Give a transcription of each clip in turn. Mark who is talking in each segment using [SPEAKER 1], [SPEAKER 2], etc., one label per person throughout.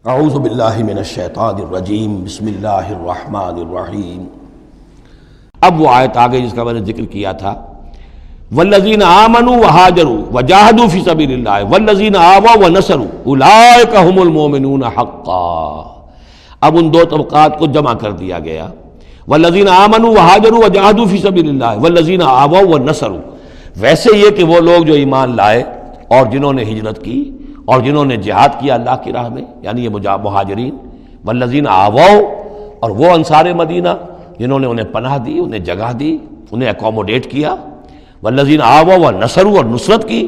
[SPEAKER 1] اعوذ باللہ من الشیطان الرجیم بسم اللہ الرحمن الرحیم۔ اب وہ آیت آگئی جس کا میں نے ذکر کیا تھا، والذین آمنوا وہاجروا وجاہدوا فی سبیل اللہ والذین آووا ونصروا اولئک هم المؤمنون حقا۔ اب ان دو طبقات کو جمع کر دیا گیا، والذین آمنوا وہاجروا وجاہدوا فی سبیل اللہ والذین آووا ونصروا۔ ویسے یہ کہ وہ لوگ جو ایمان لائے اور جنہوں نے ہجرت کی اور جنہوں نے جہاد کیا اللہ کی راہ میں، یعنی یہ مہاجرین، والذین آووا، اور وہ انصار مدینہ جنہوں نے انہیں پناہ دی، انہیں جگہ دی، انہیں اکوموڈیٹ کیا، والذین آووا ونصروا، اور نصرت کی،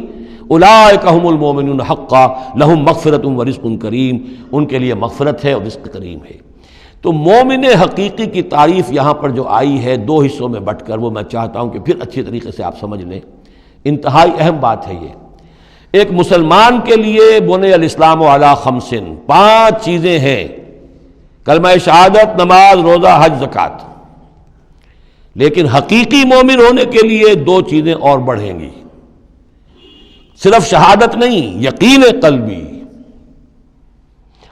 [SPEAKER 1] اولئک هم المؤمنون حقا لهم مغفرۃ ورزق کریم، ان کے لیے مغفرت ہے اور رزق کریم ہے۔ تو مومن حقیقی کی تعریف یہاں پر جو آئی ہے دو حصوں میں بٹ کر، وہ میں چاہتا ہوں کہ پھر اچھی طریقے سے آپ سمجھ لیں، انتہائی اہم بات ہے یہ۔ ایک مسلمان کے لیے بنی الاسلام علی خمس، 5 چیزیں ہیں، کلمہ شہادت، نماز، روزہ، حج، زکوٰۃ۔ لیکن حقیقی مومن ہونے کے لیے 2 چیزیں اور بڑھیں گی، صرف شہادت نہیں، یقین قلبی،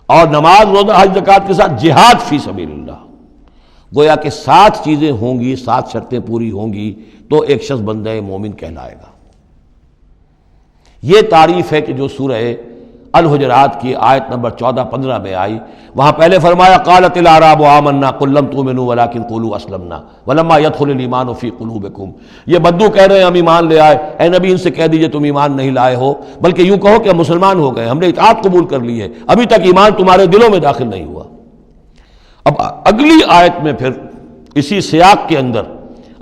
[SPEAKER 1] اور نماز، روزہ، حج، زکوٰۃ کے ساتھ جہاد فی سبیل اللہ۔ گویا کہ 7 چیزیں ہوں گی، 7 شرطیں پوری ہوں گی تو ایک شخص بندہ مومن کہلائے گا۔ یہ تعریف ہے کہ جو سورہ الحجرات کی آیت نمبر 14-15 میں آئی۔ وہاں پہلے فرمایا قالت الاعراب آمنا قل لم تؤمنوا ولکن قولوا اسلمنا ولما يدخل الايمان في قلوبكم۔ یہ بدو کہہ رہے ہیں ہم ایمان لے آئے، اے نبی ان سے کہہ دیجئے تم ایمان نہیں لائے ہو، بلکہ یوں کہو کہ ہم مسلمان ہو گئے، ہم نے اطاعت قبول کر لی ہے، ابھی تک ایمان تمہارے دلوں میں داخل نہیں ہوا۔ اب اگلی آیت میں پھر اسی سیاق کے اندر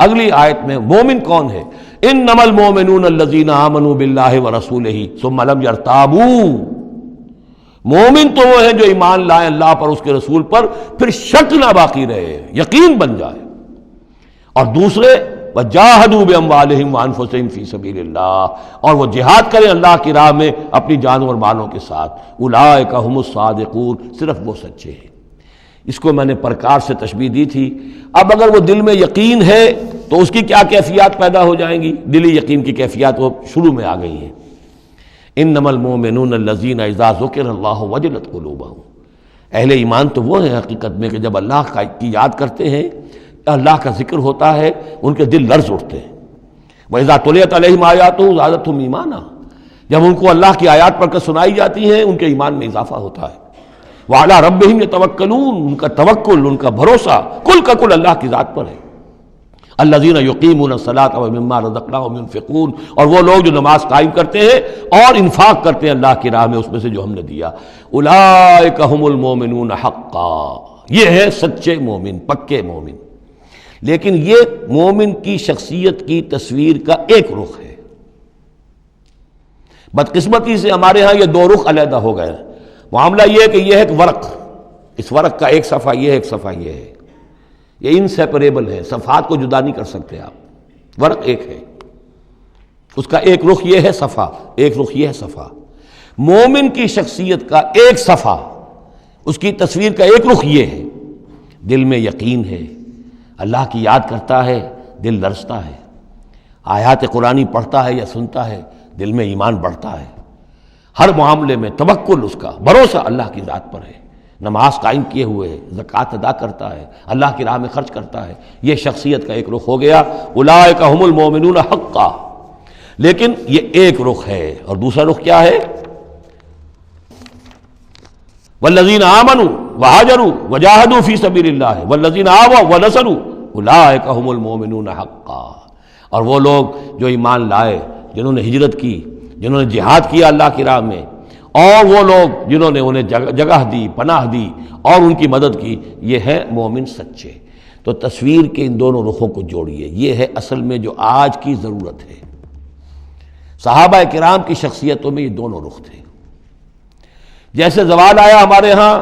[SPEAKER 1] اگلی آیت میں مومن کون ہے؟ انما المؤمنون الذین آمنوا باللہ ورسولہ ثم لم یرتابوا۔ مومن تو وہ ہیں جو ایمان لائیں اللہ پر، اس کے رسول پر، پھر شک نہ باقی رہے، یقین بن جائے۔ اور دوسرے وجاہدوا باموالہم وانفسہم فی سبیل اللہ، اور وہ جہاد کریں اللہ کی راہ میں اپنی جانوں اور مالوں کے ساتھ۔ اولئک ھم الصادقون، صرف وہ سچے ہیں۔ اس کو میں نے پرکار سے تشبیہ دی تھی۔ اب اگر وہ دل میں یقین ہے تو اس کی کیا کیفیات پیدا ہو جائیں گی؟ دلی یقین کی کیفیات وہ شروع میں آ گئی ہیں۔ انما المؤمنون الذین اذا ذکر اللہ وجلت قلوبہم۔ اہل ایمان تو وہ ہیں حقیقت میں کہ جب اللہ کی یاد کرتے ہیں، اللہ کا ذکر ہوتا ہے، ان کے دل لرز اٹھتے ہیں۔ وَإِذَا تُلِيَتْ عَلَيْهِمْ آیَاتُهُ زَادَتْهُمْ ایمانا۔ جب ان کو اللہ کی آیات پڑھ کر سنائی جاتی ہیں، ان کے ایمان میں اضافہ ہوتا ہے۔ وَعَلَىٰ رَبِّهِمْ يَتَوَكَّلُونَ، ان کا توکل، ان کا بھروسہ کل کا کل اللہ کی ذات پر ہے۔ الذین یقیمون الصلاۃ ومما رزقناہم ينفقون، اور وہ لوگ جو نماز قائم کرتے ہیں اور انفاق کرتے ہیں اللہ کی راہ میں اس میں سے جو ہم نے دیا۔ اولئک ھم المؤمنون حقا، یہ ہے سچے مومن، پکے مومن۔ لیکن یہ مومن کی شخصیت کی تصویر کا ایک رخ ہے۔ بدقسمتی سے ہمارے ہاں یہ 2 رخ علیحدہ ہو گئے ہیں۔ معاملہ یہ ہے کہ یہ ہے ایک ورق، اس ورق کا ایک صفحہ یہ ہے، ایک صفحہ یہ ہے، یہ انسیپریبل ہے، صفحات کو جدا نہیں کر سکتے آپ۔ ورق ایک ہے، اس کا ایک رخ یہ ہے صفحہ، ایک رخ یہ ہے صفحہ۔ مومن کی شخصیت کا ایک صفحہ، اس کی تصویر کا ایک رخ یہ ہے، دل میں یقین ہے، اللہ کی یاد کرتا ہے، دل لرزتا ہے، آیات قرآنی پڑھتا ہے یا سنتا ہے، دل میں ایمان بڑھتا ہے، ہر معاملے میں توکل، اس کا بھروسہ اللہ کی ذات پر ہے، نماز قائم کیے ہوئے ہے، زکوٰۃ ادا کرتا ہے، اللہ کی راہ میں خرچ کرتا ہے۔ یہ شخصیت کا ایک رخ ہو گیا، اولئک ھم المؤمنون حقا۔ لیکن یہ ایک رخ ہے، اور دوسرا رخ کیا ہے؟ والذین آمنوا وہاجروا وجاہدوا فی سبیل اللہ والذین آووا ونصروا اولئک ھم المؤمنون حقا۔ اور وہ لوگ جو ایمان لائے، جنہوں نے ہجرت کی، جنہوں نے جہاد کیا اللہ کی راہ میں، اور وہ لوگ جنہوں نے انہیں جگہ دی، پناہ دی اور ان کی مدد کی، یہ ہے مومن سچے۔ تو تصویر کے ان دونوں رخوں کو جوڑیے، یہ ہے اصل میں جو آج کی ضرورت ہے۔ صحابہ کرام کی شخصیتوں میں یہ دونوں رخ تھے۔ جیسے زوال آیا ہمارے ہاں،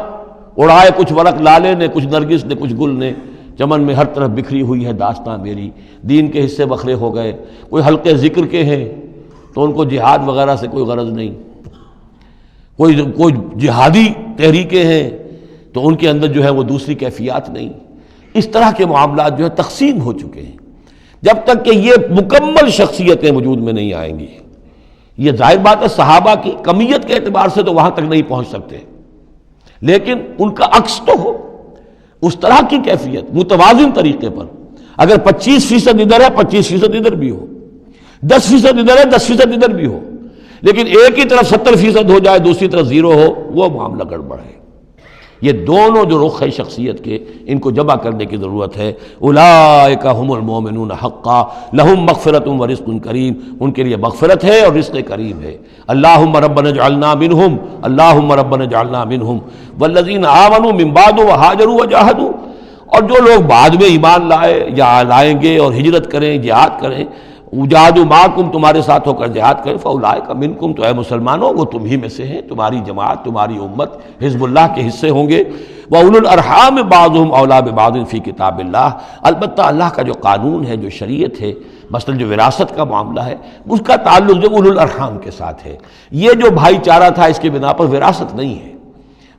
[SPEAKER 1] اڑائے کچھ ورق لالے نے، کچھ نرگس نے، کچھ گل نے، چمن میں ہر طرف بکھری ہوئی ہے داستاں میری، دین کے حصے بکھرے ہو گئے۔ کوئی حلقے ذکر کے ہیں تو ان کو جہاد وغیرہ سے کوئی غرض نہیں، کوئی جہادی تحریکیں ہیں تو ان کے اندر جو ہے وہ دوسری کیفیات نہیں۔ اس طرح کے معاملات جو ہے تقسیم ہو چکے ہیں۔ جب تک کہ یہ مکمل شخصیتیں وجود میں نہیں آئیں گی، یہ ظاہر بات ہے صحابہ کی کمیت کے اعتبار سے تو وہاں تک نہیں پہنچ سکتے، لیکن ان کا عکس تو ہو، اس طرح کی کیفیت متوازن طریقے پر. اگر 25% ادھر ہے 25% ادھر بھی ہو، 10% ادھر ہے 10% ادھر بھی ہو، لیکن ایک ہی طرف 70% ہو جائے دوسری طرف 0 ہو، وہ معاملہ گڑبڑ ہے. یہ دونوں جو رخ ہے شخصیت کے، ان کو جمع کرنے کی ضرورت ہے. اولئک هم المؤمنون حقا لهم مغفرۃ ورزق کریم، ان کے لیے مغفرت ہے اور رزق کریم ہے. اللہم ربنا اجعلنا منہم، اللہم ربنا اجعلنا منہم والذین آمنوا من بعد وہاجروا وجاہدوا، اور جو لوگ بعد میں ایمان لائے یا لائیں گے اور ہجرت کریں، جہاد کریں، وجاہدوا معکم، تمہارے ساتھ ہو کر جہاد کریں، فاولئک منکم، تو اے مسلمانوں وہ تم ہی میں سے ہیں، تمہاری جماعت، تمہاری امت حزب اللہ کے حصے ہوں گے. وَأُولُو الْأَرْحَامِ بَعْضُهُمْ أَوْلَىٰ بِبَعْضٍ فِي کتاب اللہ. البتہ اللہ کا جو قانون ہے، جو شریعت ہے، مثلا جو وراثت کا معاملہ ہے، اس کا تعلق جو اولو الارحام کے ساتھ ہے. یہ جو بھائی چارہ تھا اس کے بنا پر وراثت نہیں ہے.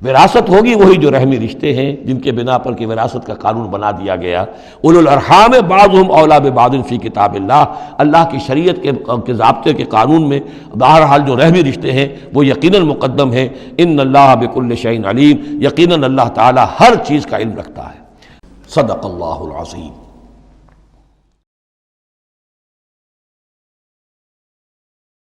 [SPEAKER 1] وراثت ہوگی وہی جو رحمی رشتے ہیں جن کے بنا پر کہ وراثت کا قانون بنا دیا گیا. اولو الارحام بعضهم اولیٰ ببعض فی کتاب اللہ، اللہ کی شریعت کے ضابطے کے قانون میں بہرحال جو رحمی رشتے ہیں وہ یقیناً مقدم ہیں. ان اللہ بکل شیء علیم، یقیناً اللہ تعالی ہر چیز کا علم رکھتا ہے. صدق اللہ العظیم.